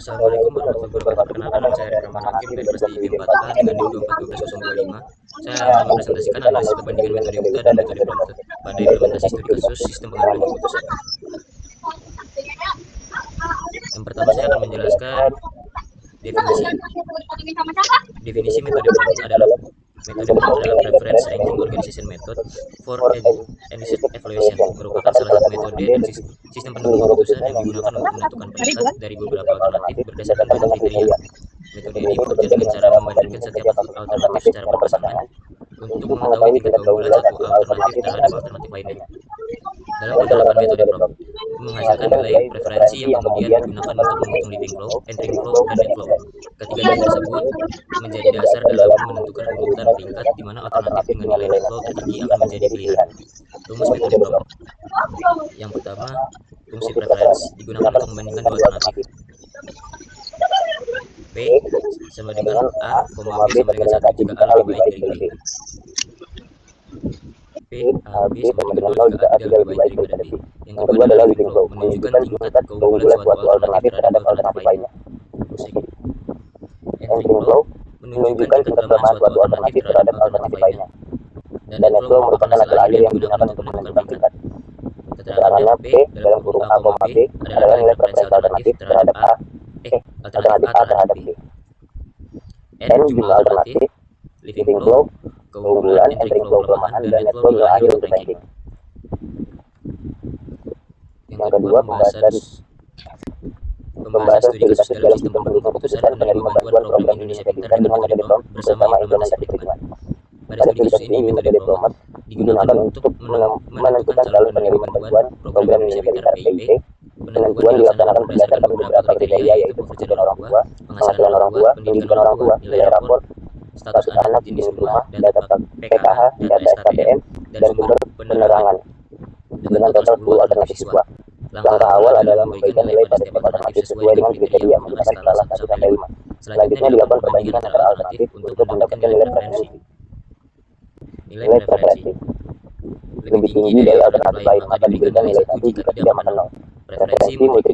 Assalamualaikum warahmatullahi wabarakatuh. Perkenalkan, nama saya Rahman Hakim dari kelas di IPM 4A dengan NIM 241225. Saya akan mempresentasikan analisis perbandingan metode UTA dan metode Prompt pada implementasi studi kasus sistem pengambilan keputusan. Yang pertama saya akan menjelaskan definisi. Definisi metode Prompt adalah preference ranking organization method for analysis evaluation, merupakan salah satu metode dan sistem pendukung keputusan yang digunakan untuk menentukan peringkat dari beberapa alternatif berdasarkan banyak kriteria. Metode ini bekerja dengan cara membandingkan setiap alternatif secara berpasangan untuk mengetahui tingkat keunggulan satu alternatif terhadap alternatif lainnya. Dalam penerapan metode Prompt menghasilkan nilai preferensi yang kemudian digunakan untuk menghitung leading flow, entering flow, dan net flow. Ketiga nilai tersebut menjadi dasar dalam menentukan urutan peringkat di mana alternatif dengan nilai net flow tertinggi akan menjadi pilihan. Rumus metode Prompt. Yang pertama, fungsi preference digunakan untuk membandingkan dua alternatif. P sama dengan A, B sama dengan 1 jika A lebih baik dari B. P, A, B sama dengan 0 jika A tidak lebih baik daripada B. Yang kedua adalah leading flow, menunjukkan tingkat keunggulan suatu alternatif terhadap alternatif lainnya. Entering flow menunjukkan tingkat kelemahan suatu alternatif terhadap alternatif lainnya. Dan net flow merupakan hasil akhir yang digunakan untuk menentukan peringkat. Keterangannya P dalam kurung A, B adalah nilai preferensi alternatif terhadap alternatif A terhadap B. N jumlah alternatif, leading flow, keunggulan, entering flow kelemahan, dan net flow nilai akhir untuk ranking. Yang kedua, pembahasan studi kasus dalam sistem pendukung keputusan penerima bantuan program Indonesia Pintar dengan metode Prompt bersama implementasi perhitungan. Pada studi kasus ini, metode Prompt digunakan untuk menentukan calon penerima bantuan program Indonesia Pintar PIP. Penentuan dilaksanakan berdasarkan beberapa kriteria, yaitu pekerjaan orang tua, penghasilan orang tua, pendidikan orang tua, nilai rapor, status anak, jenis rumah, data PKH, data SKPM, dan sumber penerangan dengan total 10 alternatif siswa. Langkah awal adalah memberikan nilai pada setiap alternatif sesuai dengan kriteria menggunakan skala 1 sampai 5. Selanjutnya dilakukan perbandingan antara alternatif untuk mendapatkan nilai preferensi. Nilai preferensi lebih tinggi dari alternatif lain, maka diberikan nilai 1 jika tidak maka 0. Preferensi multi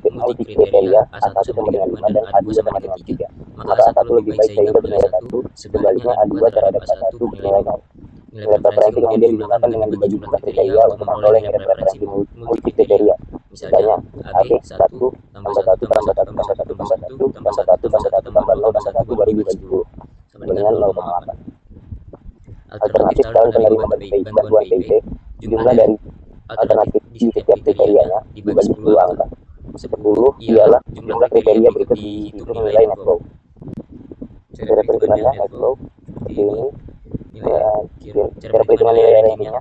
kriteria A1 sama dengan 5 dan A2 sama dengan 3. Maka A1 lebih baik sehingga bernilai 1, sebaliknya A2 terhadap A1 bernilai 0. Nilai preferensi kemudian digunakan dengan dibagi jumlah kriteria untuk memperoleh nilai preferensi multi kriteria. Misalnya AB 1 tambah 1 tambah 1 tambah 1 tambah 1 tambah 1 tambah 1 tambah 0 tambah 1 baru dibagi 10 sama dengan 0,8. Alternatif calon penerima bantuan PIP, jumlah dari alternatif di setiap kriterianya dibagi 10 angka. 10 ialah jumlah kriteria berikut dihitung nilai net flow. Cara perhitungannya net flow seperti ini. Cara perhitungan nilai rankingnya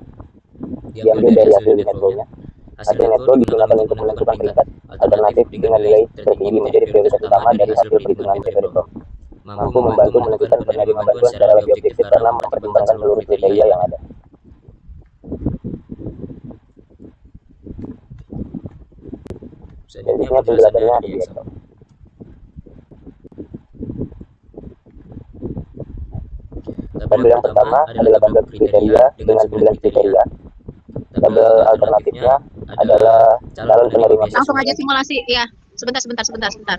diambil dari hasil net flow-nya. Hasil net flow digunakan untuk menentukan peringkat alternatif dengan nilai tertinggi menjadi prioritas utama dari hasil perhitungan metode Prompt. Mampu membantu menentukan penerima bantuan secara lebih objektif karena mempertimbangkan seluruh kriteria yang ada. Selanjutnya penjelasannya di Excel. Tabel yang pertama adalah tabel kriteria dengan 9 kriteria. Tabel alternatifnya adalah calon penerima. Langsung aja simulasi ya. Sebentar.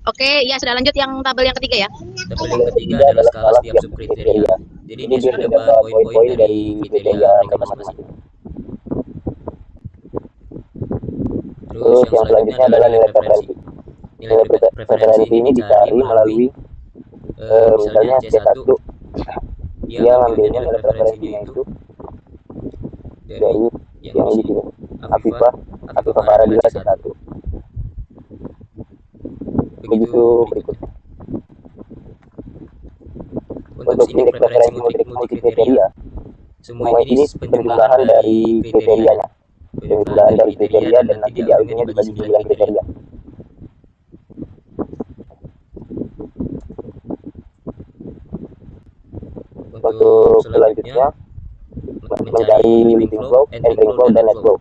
Oke, ya sudah lanjut yang tabel yang ketiga ya. Tabel yang ketiga adalah skala setiap subkriteria. Jadi dia sudah dapat poin-poin dari kriteria mereka masing-masing. Terus yang selanjutnya adalah nilai preferensi. Nilai preferensi ini dicari melalui misalnya C1, dia ngambilnya nilai preferensinya itu dari yang ini juga Afifah Faradila C1. Begitu berikutnya. Untuk indeks preferensi multi kriteria, semua ini penjumlahan dari kriterianya. Penjumlahan dari kriteria dan nanti diambilnya dibagi 9 kriteria. Untuk selanjutnya mencari leading flow, entering flow, dan net flow.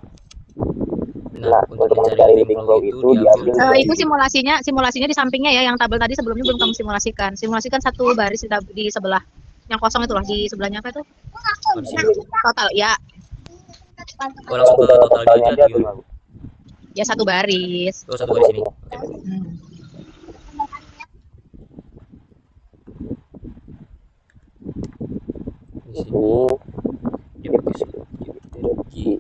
Nah, untuk mencari leading flow itu diambil itu simulasinya di sampingnya ya, yang tabel tadi sebelumnya belum kamu simulasikan. Simulasikan satu baris di sebelah yang kosong itulah, di sebelahnya apa itu? Total ya. Langsung ke totalnya aja. Ya satu baris. Oh, satu baris ini. sini Iya. dia pakai G.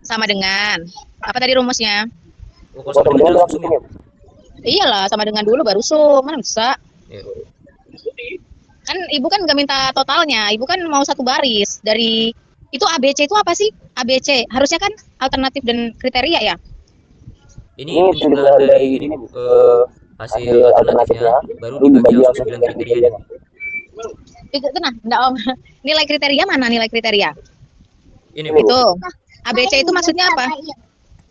Sama dengan apa tadi rumusnya? Oh, kalau sama dengan langsung ya. Iyalah, sama dengan dulu baru sum. Mana bisa? Ya. Kan ibu kan nggak minta totalnya, ibu kan mau satu baris dari itu ABC itu apa sih? ABC harusnya kan alternatif dan kriteria ya. Ini penjumlahan dari ini hasil alternatifnya baru dibagi langsung 9 kriterianya. Itu nah, enggak om. Nilai kriteria mana nilai kriteria? Ini Bu. Itu ABC itu maksudnya apa?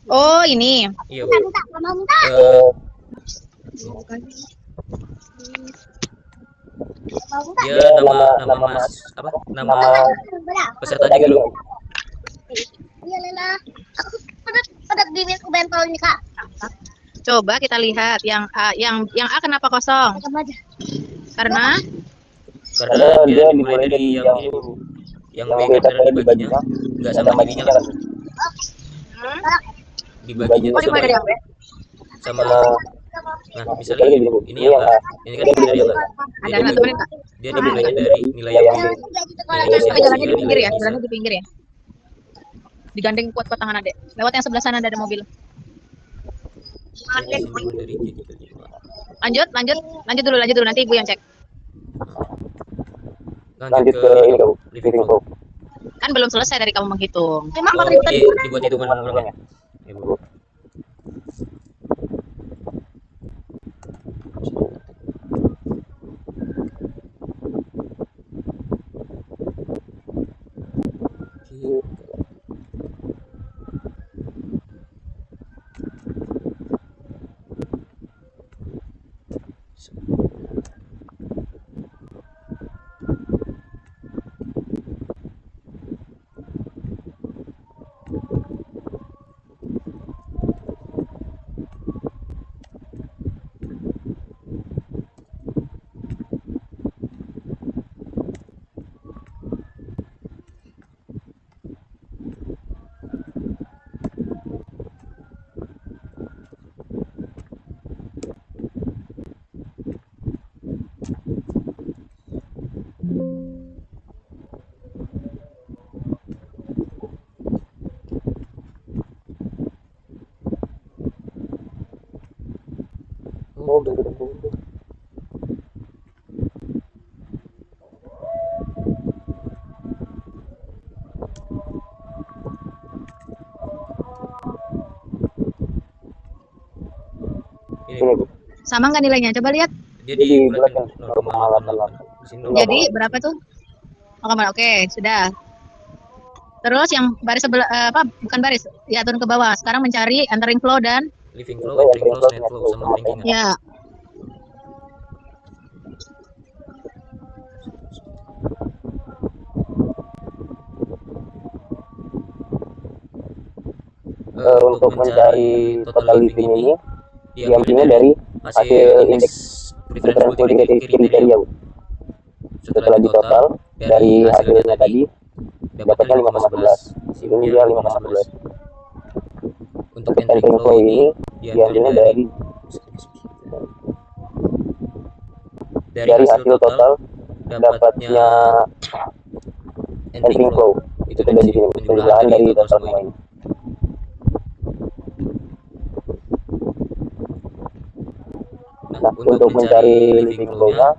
Oh ini. Iya Bu. Dia nama mas apa nama pesertanya gitu. Iya Lela, aku pedet bibir ke bentol ini kak. Coba kita lihat yang A, yang A kenapa kosong? Karena Dia dimulai dari yang ini Bu. Yang B kan karena dibaginya nggak sama giginya kan. Dibaginya oh dimulai dari yang B. sama nah misalnya gini Bu, ini yang A, ini kan dimulai dari yang A. Ada nggak temenin kak? Dia dimulainya dari nilai yang B. Tapi jalannya di pinggir ya, jalannya di pinggir ya. Digandeng kuat-kuat tangan adek. Lewat yang sebelah sana ada mobil. Lanjut dulu nanti ibu yang cek. Lanjut ke ini Bu, living flow. Kan belum selesai dari kamu menghitung. Oh, dibuat hitungan ulangnya. Ya Bu. Oh, ini Bu. Sama nggak nilainya? Coba lihat. Dia dibulatkan 0,88. Jadi berapa tuh? Oke, sudah. Terus yang baris sebelah apa? Bukan baris, ya turun ke bawah. Sekarang mencari entering flow dan Living flow, entering flow, net flow sama ranking. ya. Untuk mencari total living ini diambilnya dari hasil indeks preference voting kriteria. Setelah ditotal dari hasilnya tadi dapatnya 5,11. Sini dia 5,11. Untuk entering flow ini diambilnya dari hasil total dapatnya entering flow. Itu ada di sini penjumlahan dari total semua ini. Nah, untuk mencari living flow-nya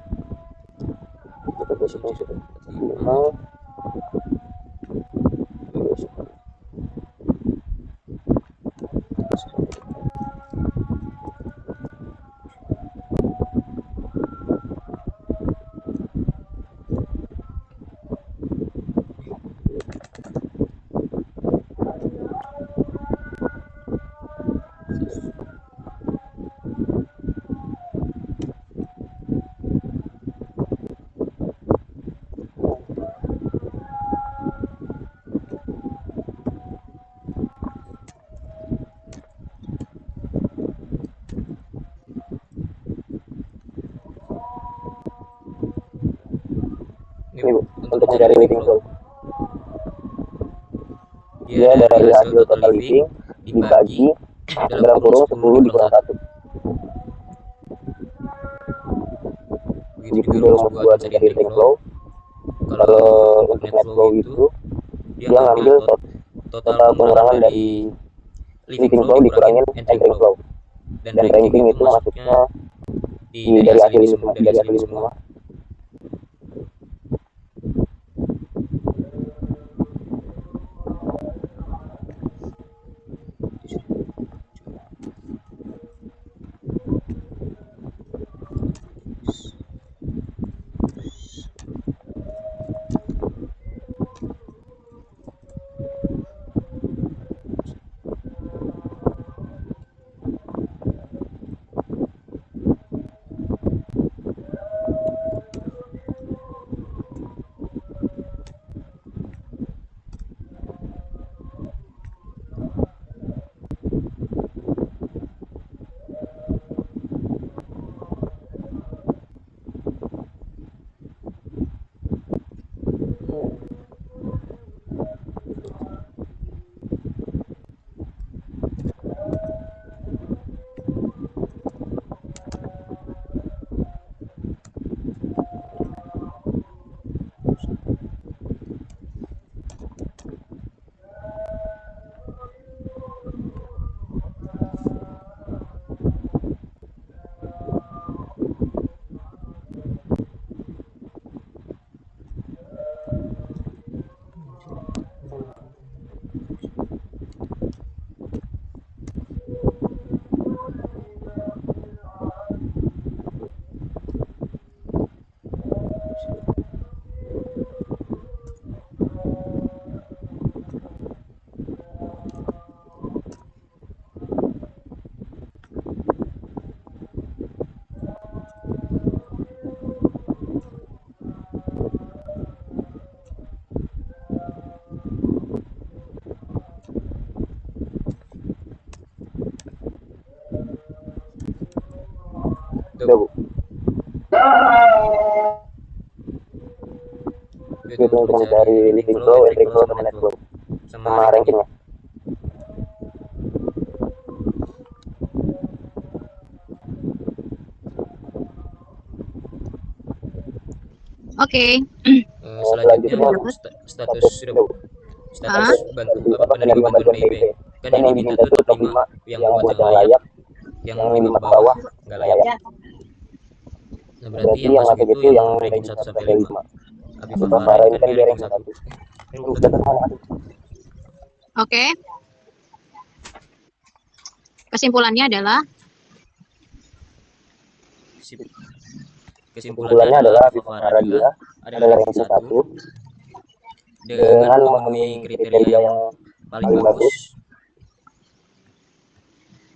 untuk mencari living flow. Dia dari hasil total living dibagi dalam kurung 10 dikurang 1. Begitu juga rumus buat mencari living flow. Kalau untuk net flow itu dia ngambil total pengurangan dari living flow dikurangin entering flow, dan ranking itu masuknya dari hasil ini semua. Udah, Bu. Itu untuk mencari living flow, entering flow, sama net flow, sama rankingnya. Oke. Selanjutnya status sudah, Bu. Status penerima bantuan PIP. Kan yang diminta itu top 5 yang membuat yang layak, yang 5 ke bawah nggak layak. Nah, berarti yang masuk itu yang ranking 1 sampai 5. Habib Farah ini kan dia ranking 1. Oke. Kesimpulannya adalah Habib Farah dia adalah ranking 1 dengan memenuhi kriteria yang paling bagus,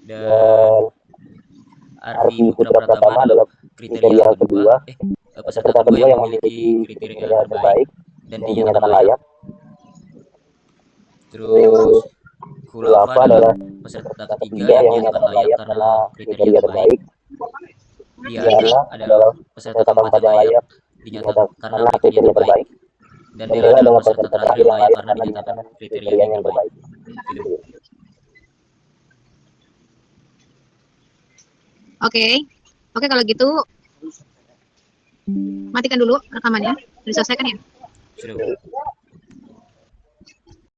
dan Arfi Putra Pratama adalah kriteria kedua, peserta kedua yang memiliki kriteria terbaik dan dinyatakan layak. Terus Khulafa adalah peserta ketiga yang dinyatakan layak karena kriteria terbaik. Diana adalah peserta keempat yang layak dinyatakan karena kriteria terbaik. Dan Dela adalah peserta terakhir yang layak karena dinyatakan kriteria yang terbaik. Gitu. Oke, kalau gitu matikan dulu rekamannya. Diselesaikan ya? Sudah.